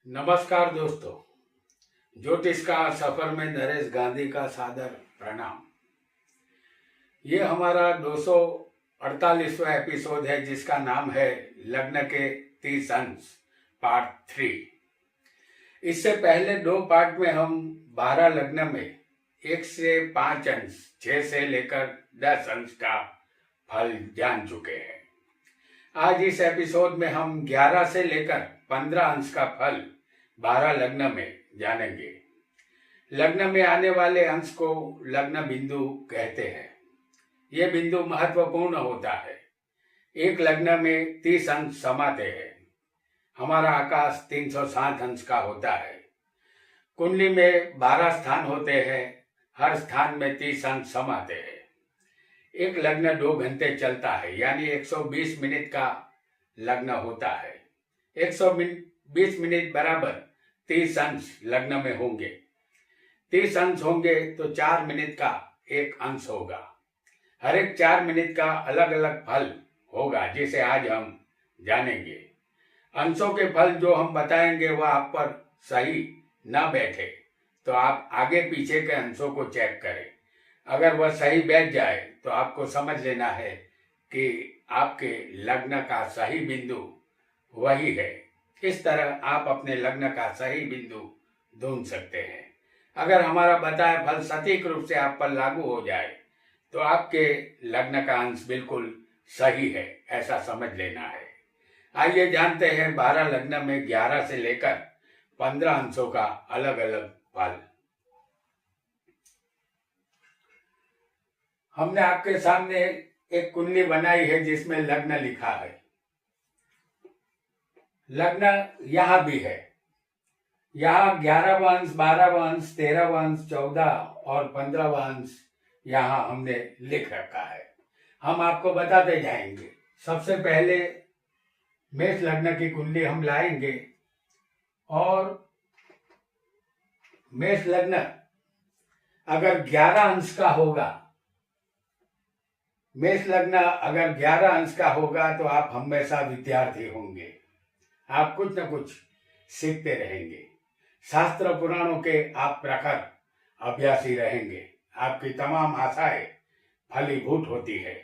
नमस्कार दोस्तों, ज्योतिष का सफर में नरेश गांधी का सादर प्रणाम। ये हमारा 248वां एपिसोड है जिसका नाम है लग्न के 30 अंश पार्ट 3। इससे पहले 2 पार्ट में हम 12 लग्न में 1 से 5 अंश 6 से लेकर 10 अंश का फल जान चुके हैं। आज इस एपिसोड में हम 11 से लेकर 15 अंश का फल 12 लग्न में जानेंगे। लग्न में आने वाले अंश को लग्न बिंदु कहते हैं। ये बिंदु महत्वपूर्ण होता है। एक लग्न में 30 अंश समाते हैं। हमारा आकाश 360 अंश का होता है। कुंडली में 12 स्थान होते हैं। हर स्थान में 30 अंश समाते हैं। एक लग्न 2 घंटे चलता है, यानी 120 मिनट का लग्न होता है। 120 मिनट बराबर 30 अंश लग्न में होंगे। 30 अंश होंगे तो 4 मिनट का एक अंश होगा। हर एक 4 मिनट का अलग अलग फल होगा, जिसे आज हम जानेंगे। अंशों के फल जो हम बताएंगे वह आप पर सही न बैठे तो आप आगे पीछे के अंशों को चेक करें। अगर वह सही बैठ जाए तो आपको समझ लेना है कि आपके लग्न का सही बिंदु वही है। इस तरह आप अपने लग्न का सही बिंदु ढूंढ सकते हैं। अगर हमारा बताया फल सटीक रूप से आप पर लागू हो जाए तो आपके लग्न का अंश बिल्कुल सही है, ऐसा समझ लेना है। आइए जानते हैं 12 लग्न में 11 से लेकर 15 अंशों का अलग अलग फल। हमने आपके सामने एक कुंडली बनाई है जिसमें लग्न लिखा है। लग्न यहाँ भी है। यहाँ 11वां अंश, 12वां अंश, 13वां अंश, 14 और 15वां अंश यहाँ हमने लिख रखा है। हम आपको बताते जाएंगे। सबसे पहले मेष लग्न की कुंडली हम लाएंगे और मेष लग्न अगर 11 अंश का होगा, मेष लग्न अगर 11 अंश का होगा तो आप हमेशा विद्यार्थी होंगे। आप कुछ न कुछ सीखते रहेंगे। शास्त्र पुराणों के आप प्रखर अभ्यासी रहेंगे। आपकी तमाम आशाएं फलीभूत होती है।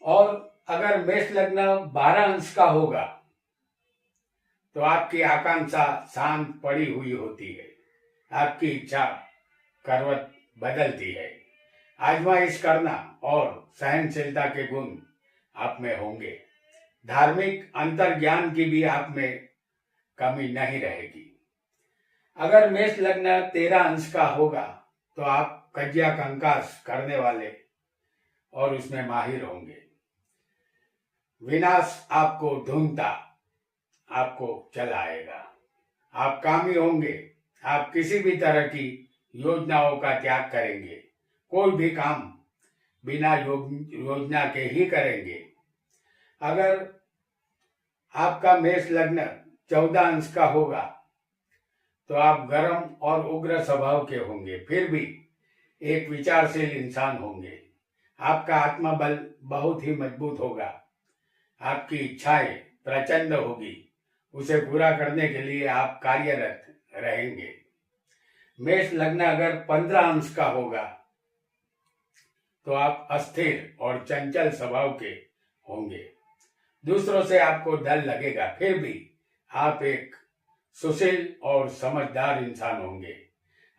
और अगर मेष लग्न 12 अंश का होगा तो आपकी आकांक्षा शांत पड़ी हुई होती है। आपकी इच्छा करवट बदलती है। आजमाइश करना और सहनशीलता के गुण आप में होंगे। धार्मिक अंतर्ज्ञान की भी आप में कमी नहीं रहेगी। अगर मेष लग्न 13 अंश का होगा तो आप कज्या कंकास करने वाले और उसमें माहिर होंगे। विनाश आपको ढूंढता आपको चला आएगा। आप कामी होंगे। आप किसी भी तरह की योजनाओं का त्याग करेंगे। कोई भी काम बिना योजना के ही करेंगे। अगर आपका मेष लग्न 14 अंश का होगा तो आप गर्म और उग्र स्वभाव के होंगे, फिर भी एक विचारशील इंसान होंगे। आपका आत्मबल बहुत ही मजबूत होगा। आपकी इच्छाएं प्रचंड होगी। उसे पूरा करने के लिए आप कार्यरत रहेंगे। मेष लग्न अगर 15 अंश का होगा तो आप अस्थिर और चंचल स्वभाव के होंगे। दूसरों से आपको डर लगेगा, फिर भी आप एक सुशील और समझदार इंसान होंगे।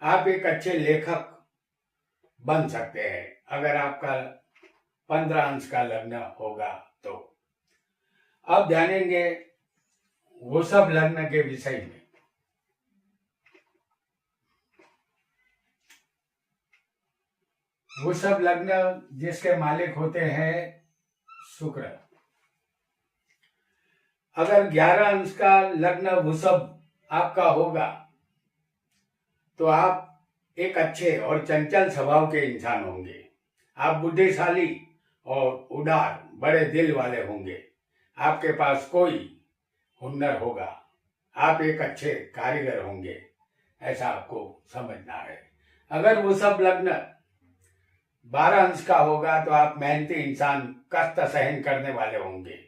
आप एक अच्छे लेखक बन सकते हैं अगर आपका 15 अंश का लग्न होगा तो। अब जानेंगे वृषभ लग्न के विषय में। वृषभ लग्न जिसके मालिक होते हैं शुक्र। अगर 11 अंश का लग्न वृषभ आपका होगा तो आप एक अच्छे और चंचल स्वभाव के इंसान होंगे। आप बुद्धिशाली और उदार बड़े दिल वाले होंगे। आपके पास कोई हुनर होगा। आप एक अच्छे कारीगर होंगे, ऐसा आपको समझना है। अगर वृषभ लग्न 12 अंश का होगा तो आप मेहनती इंसान, कष्ट सहन करने वाले होंगे।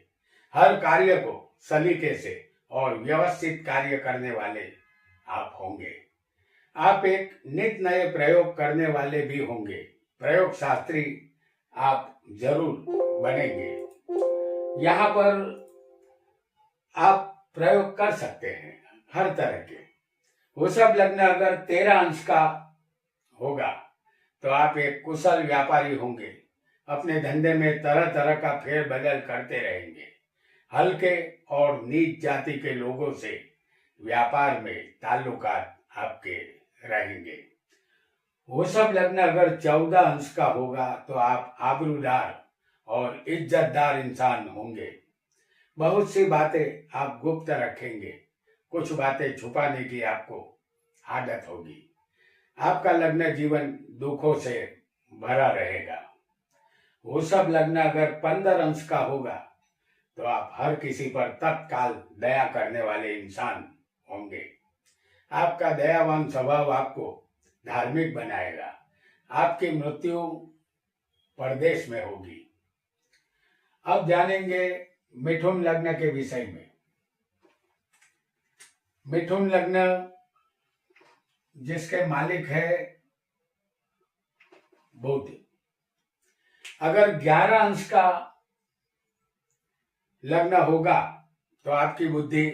हर कार्य को सलीके से और व्यवस्थित कार्य करने वाले आप होंगे। आप एक नित नए प्रयोग करने वाले भी होंगे। प्रयोग शास्त्री आप जरूर बनेंगे। यहाँ पर आप प्रयोग कर सकते हैं हर तरह के। वृषभ लग्न अगर 13 अंश का होगा तो आप एक कुशल व्यापारी होंगे। अपने धंधे में तरह तरह का फेरबदल करते रहेंगे। हल्के और नीच जाति के लोगों से व्यापार में ताल्लुकात आपके रहेंगे। वृषभ लग्न अगर 14 अंश का होगा तो आप आबरूदार और इज्जतदार इंसान होंगे। बहुत सी बातें आप गुप्त रखेंगे। कुछ बातें छुपाने की आपको आदत होगी। आपका लग्न जीवन दुखों से भरा रहेगा। वृषभ लग्न अगर 15 अंश का होगा तो आप हर किसी पर तत्काल दया करने वाले इंसान होंगे। आपका दयावान स्वभाव आपको धार्मिक बनाएगा। आपकी मृत्यु परदेश में होगी। अब जानेंगे मिथुन लग्न के विषय में। मिथुन लग्न जिसके मालिक है बुध, अगर 11 अंश का लग्न होगा तो आपकी बुद्धि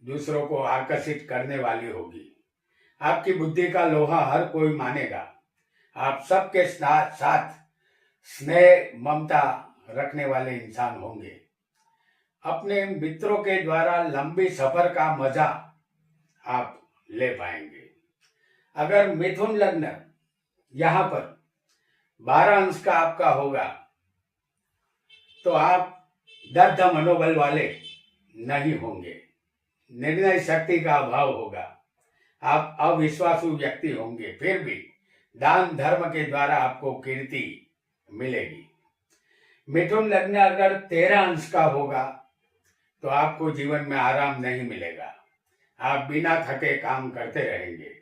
दूसरों को आकर्षित करने वाली होगी। आपकी बुद्धि का लोहा हर कोई मानेगा। आप सबके साथ स्नेह ममता रखने वाले इंसान होंगे। अपने मित्रों के द्वारा लंबी सफर का मजा आप ले पाएंगे। अगर मिथुन लग्न यहाँ पर 12 अंश का आपका होगा तो आप दृढ़ मनोबल वाले नहीं होंगे। निर्णय शक्ति का अभाव होगा। आप अविश्वासु व्यक्ति होंगे। फिर भी दान धर्म के द्वारा आपको कीर्ति मिलेगी। मिथुन लग्न अगर 13 अंश का होगा तो आपको जीवन में आराम नहीं मिलेगा। आप बिना थके काम करते रहेंगे।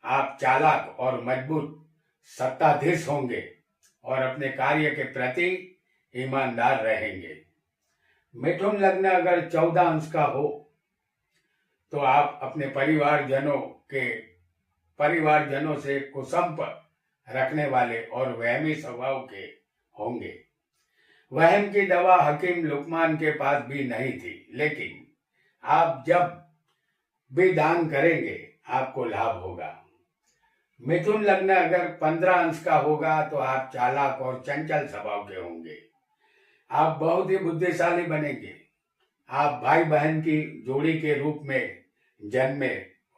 आप चालाक और मजबूत सत्ताधीश होंगे और अपने कार्य के प्रति ईमानदार रहेंगे। मिथुन लग्न अगर 14 अंश का हो तो आप अपने परिवारजनों से कुसंप रखने वाले और वहमी स्वभाव के होंगे। वहम की दवा हकीम लुकमान के पास भी नहीं थी, लेकिन आप जब भी दान करेंगे आपको लाभ होगा। मिथुन लग्न अगर 15 अंश का होगा तो आप चालाक और चंचल स्वभाव के होंगे। आप बहुत ही बुद्धिशाली बनेंगे। आप भाई बहन की जोड़ी के रूप में जन्मे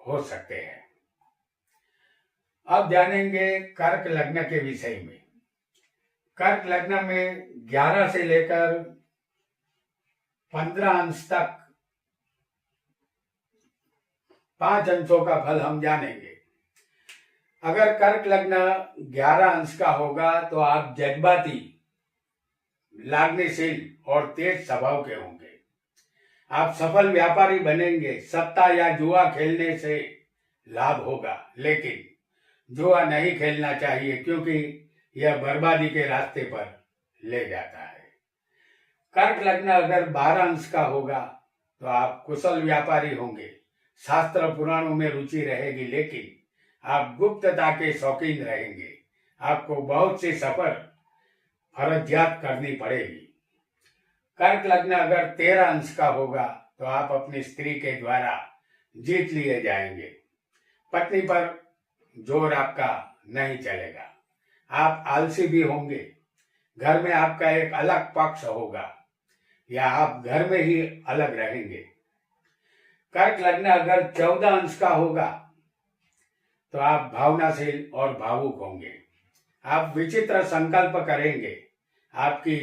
हो सकते हैं। अब जानेंगे कर्क लग्न के विषय में। कर्क लग्न में 11 से लेकर 15 अंश तक 5 अंशों का फल हम जानेंगे। अगर कर्क लग्न 11 अंश का होगा तो आप जज्बाती, लागनीशील और तेज स्वभाव के होंगे। आप सफल व्यापारी बनेंगे। सट्टा या जुआ खेलने से लाभ होगा, लेकिन जुआ नहीं खेलना चाहिए क्योंकि यह बर्बादी के रास्ते पर ले जाता है। कर्क लग्न अगर 12 अंश का होगा तो आप कुशल व्यापारी होंगे। शास्त्र पुराणों में रुचि रहेगी, लेकिन आप गुप्तता के शौकीन रहेंगे। आपको बहुत सी सफर फरजियात करनी पड़ेगी। कर्क लग्न अगर 13 अंश का होगा तो आप अपनी स्त्री के द्वारा जीत लिए जाएंगे। पत्नी पर जोर आपका नहीं चलेगा। आप आलसी भी होंगे। घर में आपका एक अलग पक्ष होगा या आप घर में ही अलग रहेंगे। कर्क लग्न अगर 14 अंश का होगा तो आप भावनाशील और भावुक होंगे। आप विचित्र संकल्प करेंगे। आपकी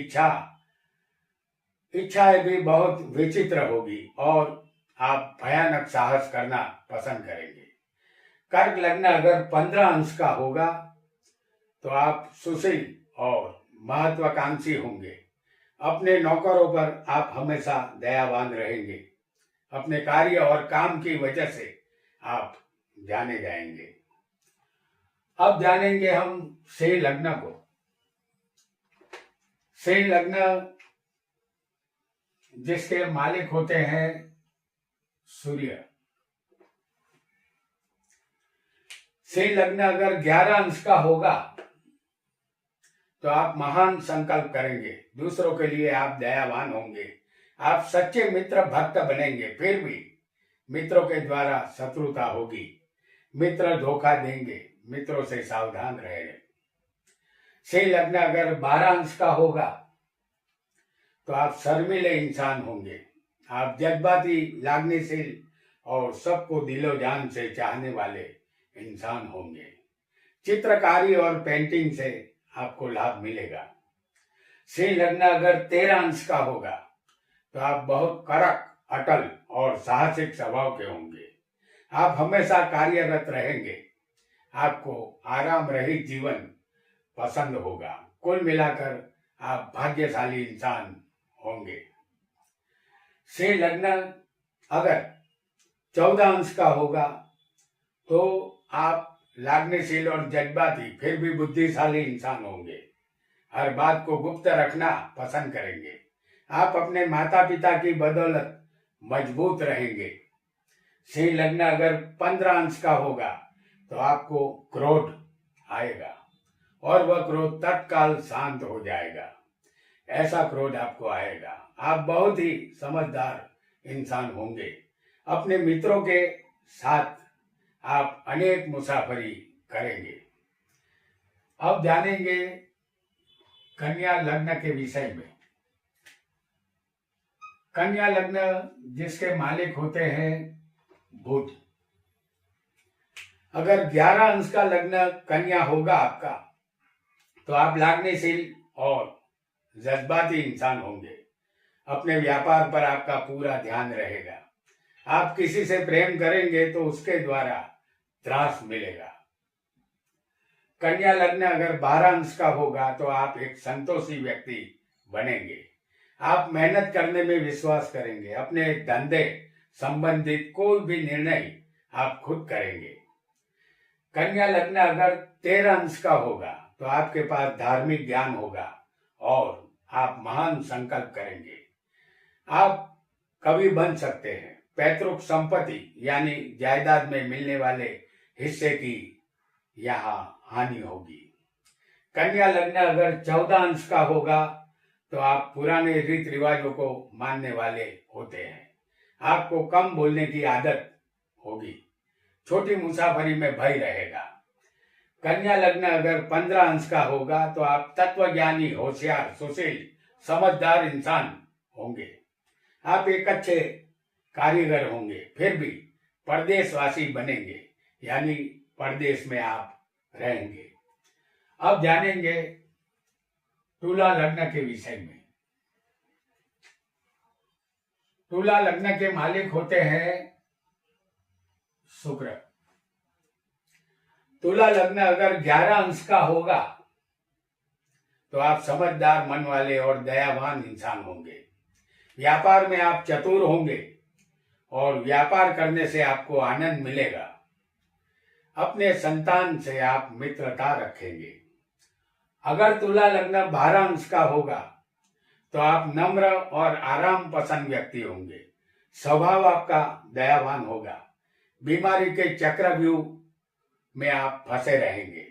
इच्छाएं भी बहुत विचित्र होगी और आप भयानक साहस करना पसंद करेंगे। कर्क लग्न अगर 15 अंश का होगा तो आप सुशील और महत्वाकांक्षी होंगे। अपने नौकरों पर आप हमेशा दयावान रहेंगे। अपने कार्य और काम की वजह से आप जाने जाएंगे। अब जानेंगे हम सिंह लग्न को। सिंह लग्न जिसके मालिक होते हैं सूर्य। सिंह लग्न अगर 11 अंश का होगा तो आप महान संकल्प करेंगे, दूसरों के लिए आप दयावान होंगे, आप सच्चे मित्र भक्त बनेंगे। फिर भी मित्रों के द्वारा शत्रुता होगी, मित्र धोखा देंगे, मित्रों से सावधान रहें। सिंह लग्न अगर 12 अंश का होगा तो आप शर्मीले इंसान होंगे, आप जज्बाती, लागनीशील और सबको दिलो जान से चाहने वाले इंसान होंगे। चित्रकारी और पेंटिंग से आपको लाभ मिलेगा। सिंह लग्न अगर 13 अंश का होगा तो आप बहुत कड़क, अटल और साहसिक स्वभाव के होंगे, आप हमेशा कार्यरत रहेंगे, आपको आराम रहित जीवन पसंद होगा। कुल मिलाकर आप भाग्यशाली इंसान होंगे। सिंह लग्न अगर 14 अंश का होगा तो आप लागनीशील और जज्बाती फिर भी बुद्धिशाली इंसान होंगे, हर बात को गुप्त रखना पसंद करेंगे, आप अपने माता पिता की बदौलत मजबूत रहेंगे। सिंह लग्न अगर 15 अंश का होगा तो आपको क्रोध आएगा और वह क्रोध तत्काल शांत हो जाएगा, ऐसा क्रोध आपको आएगा। आप बहुत ही समझदार इंसान होंगे, अपने मित्रों के साथ आप अनेक मुसाफरी करेंगे। अब जानेंगे कन्या लग्न के विषय में। कन्या लग्न जिसके मालिक होते हैं बुध। अगर 11 अंश का लग्न कन्या होगा आपका तो आप लागनीशील और जज्बाती इंसान होंगे, अपने व्यापार पर आपका पूरा ध्यान रहेगा, आप किसी से प्रेम करेंगे तो उसके द्वारा त्रास मिलेगा। कन्या लग्न अगर 12 अंश का होगा तो आप एक संतोषी व्यक्ति बनेंगे, आप मेहनत करने में विश्वास करेंगे, अपने धंधे संबंधित कोई भी निर्णय आप खुद करेंगे। कन्या लग्न अगर 13 अंश का होगा तो आपके पास धार्मिक ज्ञान होगा और आप महान संकल्प करेंगे, आप कवि बन सकते हैं। पैतृक संपत्ति यानी जायदाद में मिलने वाले हिस्से की यहाँ हानि होगी। कन्या लग्न अगर 14 अंश का होगा तो आप पुराने रीति रिवाजों को मानने वाले होते हैं, आपको कम बोलने की आदत होगी, छोटी मुसाफरी में भय रहेगा। कन्या लग्न अगर 15 अंश का होगा तो आप तत्वज्ञानी, होशियार, सुशील, समझदार इंसान होंगे, आप एक अच्छे कारीगर होंगे, फिर भी परदेशवासी बनेंगे, यानी परदेश में आप रहेंगे। अब जानेंगे तुला लग्न के विषय में। तुला लग्न के मालिक होते हैं शुक्र। तुला लग्न अगर 11 अंश का होगा तो आप समझदार मन वाले और दयावान इंसान होंगे, व्यापार में आप चतुर होंगे और व्यापार करने से आपको आनंद मिलेगा, अपने संतान से आप मित्रता रखेंगे। अगर तुला लग्न 12 अंश का होगा तो आप नम्र और आराम पसंद व्यक्ति होंगे, स्वभाव आपका दयावान होगा, बीमारी के चक्रव्यूह में आप फंसे रहेंगे।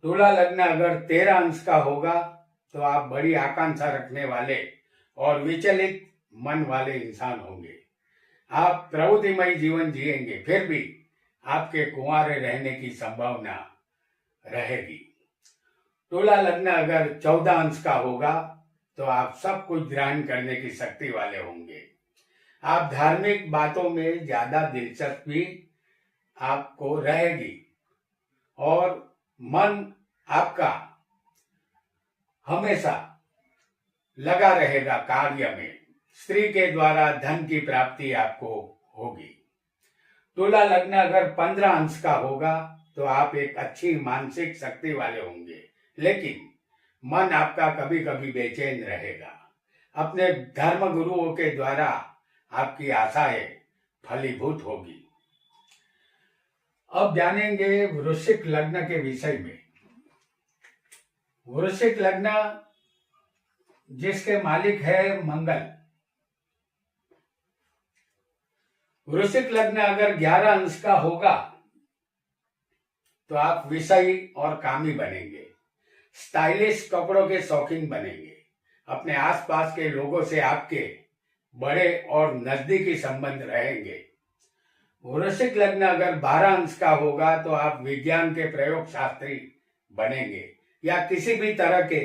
तुला लग्न अगर 13 अंश का होगा तो आप बड़ी आकांक्षा रखने वाले और विचलित मन वाले इंसान होंगे, आप प्रवृत्तिमय जीवन जिएंगे, फिर भी आपके कुंवारे रहने की संभावना रहेगी। तुला लग्न अगर 14 अंश का होगा तो आप सब कुछ ग्रहण करने की शक्ति वाले होंगे, आप धार्मिक बातों में ज्यादा दिलचस्पी आपको रहेगी और मन आपका हमेशा लगा रहेगा कार्य में, स्त्री के द्वारा धन की प्राप्ति आपको होगी। तुला लग्न अगर 15 अंश का होगा तो आप एक अच्छी मानसिक शक्ति वाले होंगे, लेकिन मन आपका कभी कभी बेचैन रहेगा, अपने धर्म गुरुओं के द्वारा आपकी आशाएं फलीभूत होगी। अब जानेंगे वृश्चिक लग्न के विषय में। वृश्चिक लग्न जिसके मालिक है मंगल। वृश्चिक लग्न अगर 11 अंश का होगा तो आप विषयी और कामी बनेंगे, स्टाइलिश कपड़ों के शौकीन बनेंगे, अपने आसपास के लोगों से आपके बड़े और नजदीकी संबंध रहेंगे। वृश्चिक लग्न अगर 12 अंश का होगा तो आप विज्ञान के प्रयोग शास्त्री बनेंगे या किसी भी तरह के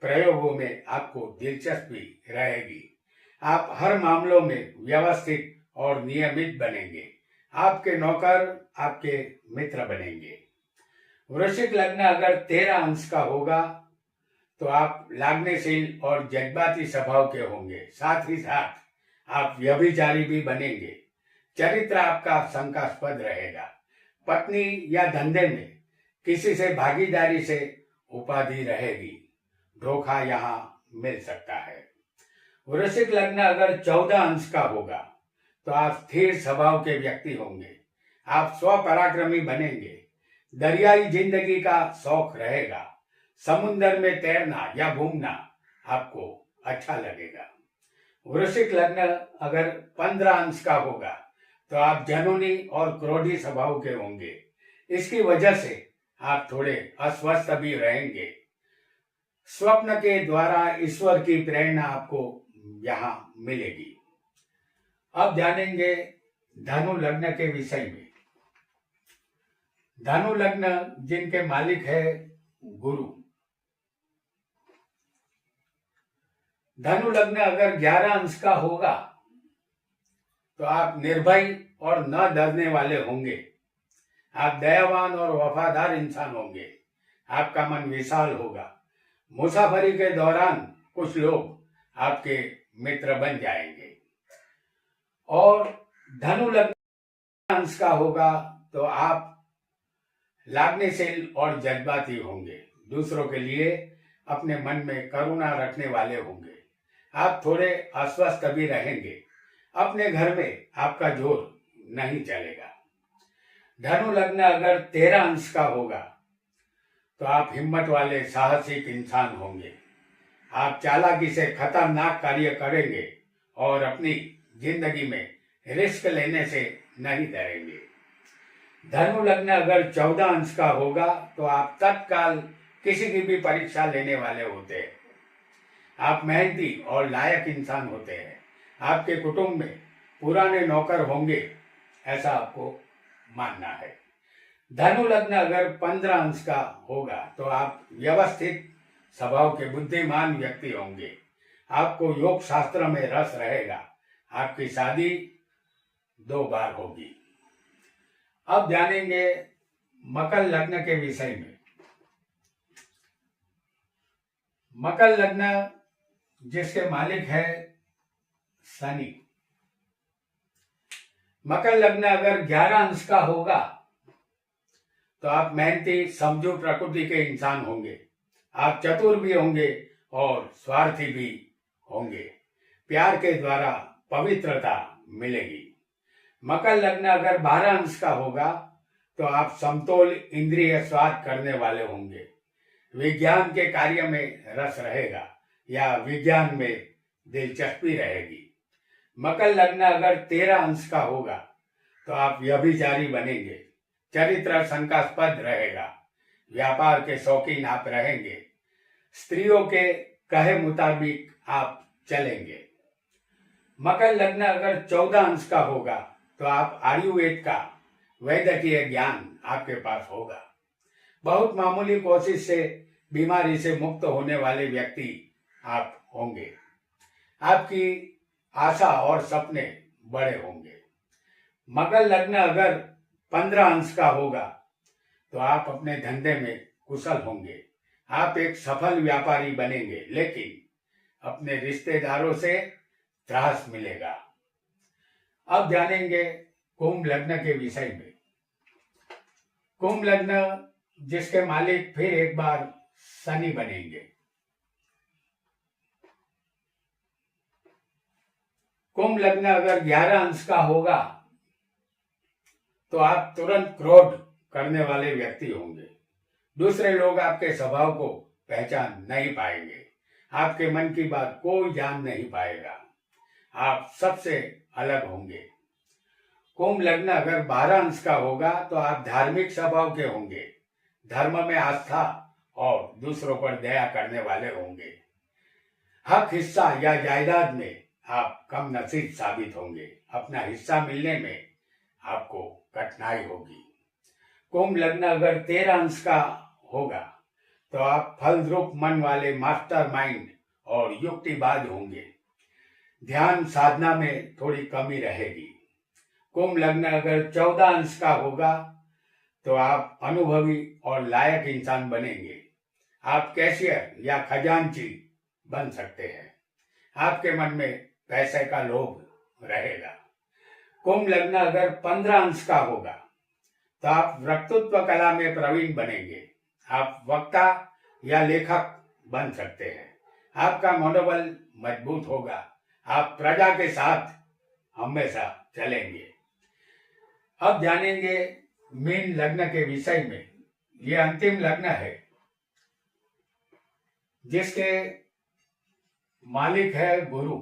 प्रयोगों में आपको दिलचस्पी रहेगी। आप हर मामलों में व्यवस्थित और नियमित बनेंगे। आपके नौकर आपके मित्र बनेंगे। वृश्चिक लग्न अगर 13 अंश का होगा तो आप लागनेशील और जज्बाती स्वभाव के होंगे, साथ ही साथ आप व्यभिचारी भी बनेंगे। चरित्र आपका शंकास्पद रहेगा। पत्नी या धंधे में किसी से भागीदारी से उपाधि रहेगी। धोखा यहाँ मिल सकता है। वृश्चिक लग्न अगर 14 अंश का होगा तो आप स्थिर स्वभाव के व्यक्ति होंगे। आप स्वपराक्रमी बनेंगे। दरियाई जिंदगी का शौक रहेगा। समुद्र में तैरना या घूमना आपको अच्छा लगेगा। वृश्चिक लग्न अगर 15 अंश का होगा तो आप जनूनी और क्रोधी स्वभाव के होंगे। इसकी वजह से आप थोड़े अस्वस्थ भी रहेंगे। स्वप्न के द्वारा ईश्वर की प्रेरणा आपको यहाँ मिलेगी। अब जानेंगे धनु लग्न के विषय में। धनु लग्न जिनके मालिक है गुरु। धनु लग्न अगर 11 अंश का होगा तो आप निर्भय और न डरने वाले होंगे। आप दयावान और वफादार इंसान होंगे। आपका मन विशाल होगा। मुसाफरी के दौरान कुछ लोग आपके मित्र बन जाएंगे। और धनु लग्न अंश का होगा तो आप लागनेशील और जज्बाती होंगे। दूसरों के लिए अपने मन में करुणा रखने वाले होंगे। आप थोड़े अस्वस्थ भी रहेंगे। अपने घर में आपका जोर नहीं चलेगा। धनु लग्न अगर 13 अंश का होगा तो आप हिम्मत वाले साहसिक इंसान होंगे। आप चालाकी से खतरनाक कार्य करेंगे और अपनी जिंदगी में रिस्क लेने से नहीं डरेंगे। धनु लग्न अगर 14 अंश का होगा तो आप तत्काल किसी की भी परीक्षा लेने वाले होते हैं। आप मेहनती और लायक इंसान होते हैं। आपके कुटुंब में पुराने नौकर होंगे, ऐसा आपको मानना है। धनु लग्न अगर 15 अंश का होगा तो आप व्यवस्थित स्वभाव के बुद्धिमान व्यक्ति होंगे। आपको योग शास्त्र में रस रहेगा। आपकी शादी 2 बार होगी। अब जानेंगे मकर लग्न के विषय में। मकर लग्न जिसके मालिक है शनि। मकर लग्न अगर 11 अंश का होगा तो आप मेहनती समझू प्रकृति के इंसान होंगे। आप चतुर भी होंगे और स्वार्थी भी होंगे। प्यार के द्वारा पवित्रता मिलेगी। मकर लग्न अगर 12 अंश का होगा तो आप समतोल इंद्रिय स्वाद करने वाले होंगे। विज्ञान के कार्य में रस रहेगा या विज्ञान में दिलचस्पी रहेगी। मकर लग्न अगर 13 अंश का होगा तो आप व्यभिचारी बनेंगे। चरित्र शंकास्पद रहेगा। व्यापार के शौकीन आप रहेंगे। स्त्रियों के कहे मुताबिक आप चलेंगे। मकर लग्न अगर 14 अंश का होगा तो आप आयुर्वेद का वैद्यकीय ज्ञान आपके पास होगा। बहुत मामूली कोशिश से बीमारी से मुक्त होने वाले व्यक्ति आप होंगे। आपकी आशा और सपने बड़े होंगे। मकर लग्न अगर 15 अंश का होगा तो आप अपने धंधे में कुशल होंगे। आप एक सफल व्यापारी बनेंगे, लेकिन अपने रिश्तेदारों से त्रास मिलेगा। अब जानेंगे कुंभ लग्न के विषय में। कुंभ लग्न जिसके मालिक फिर एक बार शनि बनेंगे। कुंभ लग्न अगर 11 अंश का होगा तो आप तुरंत क्रोध करने वाले व्यक्ति होंगे। दूसरे लोग आपके स्वभाव को पहचान नहीं पाएंगे। आपके मन की बात कोई जान नहीं पाएगा। आप सबसे अलग होंगे। कुंभ लग्न अगर 12 अंश का होगा तो आप धार्मिक स्वभाव के होंगे, धर्म में आस्था और दूसरों पर दया करने वाले होंगे। हक हिस्सा या जायदाद में आप कम नसीब साबित होंगे, अपना हिस्सा मिलने में आपको कठिनाई होगी। कुंभ लग्न अगर 13 अंश का होगा तो आप फलद्रुप मन वाले मास्टरमाइंड और युक्तिबाज होंगे, ध्यान साधना में थोड़ी कमी रहेगी। कुंभ लग्न अगर 14 अंश का होगा तो आप अनुभवी और लायक इंसान बनेंगे, आप कैशियर या खजांची बन सकते हैं, आपके मन में पैसे का लोभ रहेगा। कुंभ लग्न अगर 15 अंश का होगा तो आप वक्तृत्व कला में प्रवीण बनेंगे, आप वक्ता या लेखक बन सकते हैं, आपका मनोबल मजबूत होगा, आप प्रजा के साथ हमेशा चलेंगे। अब जानेंगे मीन लग्न के विषय में। ये अंतिम लग्न है जिसके मालिक है गुरु।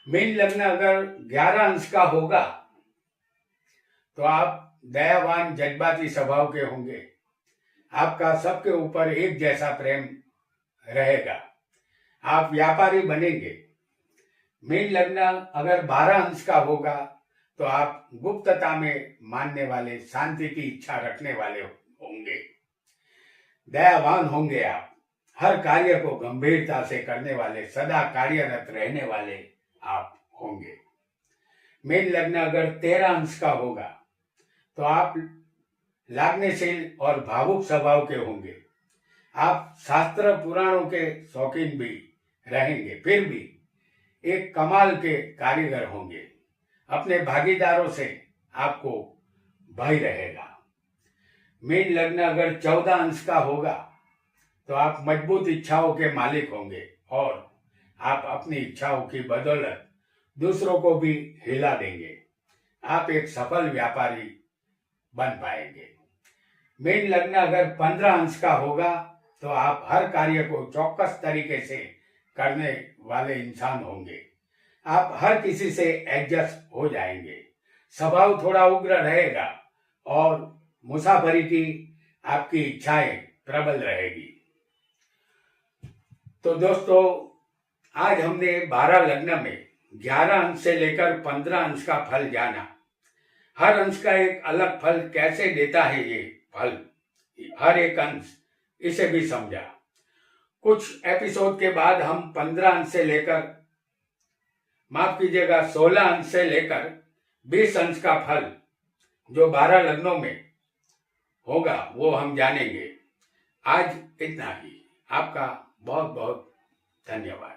मीन लग्न अगर 11 अंश का होगा तो आप दयावान जज्बाती स्वभाव के होंगे, आपका सबके ऊपर एक जैसा प्रेम रहेगा, आप व्यापारी बनेंगे। मीन लग्न अगर 12 अंश का होगा तो आप गुप्तता में मानने वाले, शांति की इच्छा रखने वाले होंगे, दयावान होंगे, आप हर कार्य को गंभीरता से करने वाले, सदा कार्यरत रहने वाले आप होंगे। मीन लग्न अगर 13 अंश का होगा तो आप लागनेशील और भावुक स्वभाव के होंगे, आप शास्त्र पुराणों के शौकीन भी रहेंगे, फिर भी एक कमाल के कारीगर होंगे, अपने भागीदारों से आपको भय रहेगा। मीन लग्न अगर 14 अंश का होगा तो आप मजबूत इच्छाओं के मालिक होंगे और आप अपनी इच्छाओं की बदौलत दूसरों को भी हिला देंगे, आप एक सफल व्यापारी बन पाएंगे। मीन लग्न अगर 15 अंश का होगा तो आप हर कार्य को चौकस तरीके से करने वाले इंसान होंगे, आप हर किसी से एडजस्ट हो जाएंगे, स्वभाव थोड़ा उग्र रहेगा और मुसाफरी की आपकी इच्छाएं प्रबल रहेगी। तो दोस्तों, आज हमने 12 लग्न में 11 अंश से लेकर 15 अंश का फल जाना। हर अंश का एक अलग फल कैसे देता है, ये फल हर एक अंश, इसे भी समझा। कुछ एपिसोड के बाद हम 15 अंश से लेकर, माफ कीजिएगा, 16 अंश से लेकर 20 अंश का फल जो 12 लग्नों में होगा वो हम जानेंगे। आज इतना ही। आपका बहुत बहुत धन्यवाद।